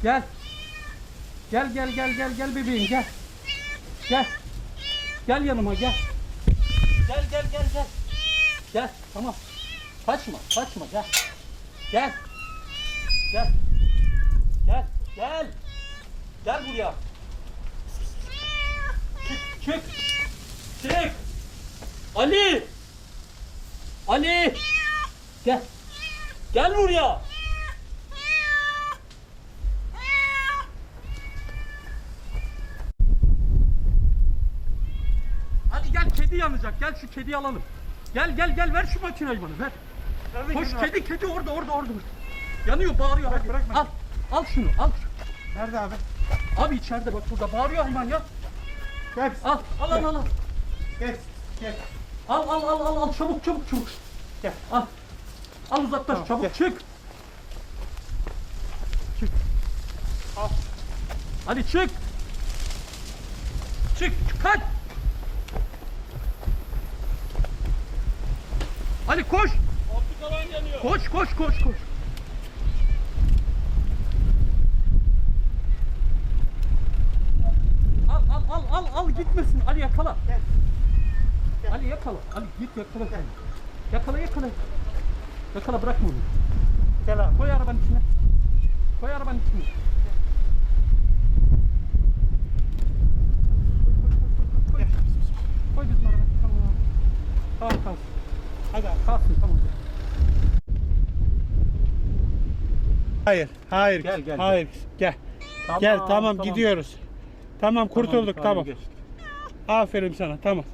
Gel. Gel bebeğim gel. Gel. Gel yanıma gel. Gel. Gel tamam. Kaçma gel. Gel. Gel buraya. Çık. Ali. Gel. Gel buraya. Hadi gel, kedi yanacak. Gel şu kediyi alalım. Gel ver şu makineyi bana ver. Nerede Koş kedi var? kedi orada. Yanıyor, bağırıyor. Hadi. Bırakma. Al şunu. Nerede abi? Abi içeride bak, burada bağırıyor hayvan ya. Gel. Al. Gel. Al çabuk. Gel. Al uzaklaş, Tamam, çabuk gel. çık. Al. Hadi çık. Kaç. Hadi koş. Optikalan geliyor. Koş. Al gitmesin. Ali yakala. Gel. Ali yakala. Ali git yakala. Yakala. Yakala, bırakma onu. Gel abi. Koy arabanın içine. Koy bizim arabaya. Tamam. Kalsın. Hadi abi. Kalsın tamam. Hayır. Gel. Hayır. Gel. Gel tamam gidiyoruz. Tamam kurtulduk tamam. Geçti. Aferin sana tamam.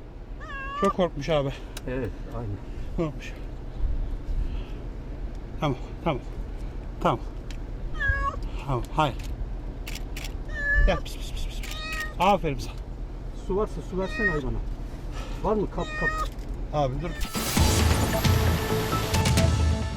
Çok korkmuş abi. Evet, aynen. Korkmuş. Tamam. Hayır. Gel pis. Aferin sana. Su varsa su versene hayvana. Var mı? Kap. Abi dur.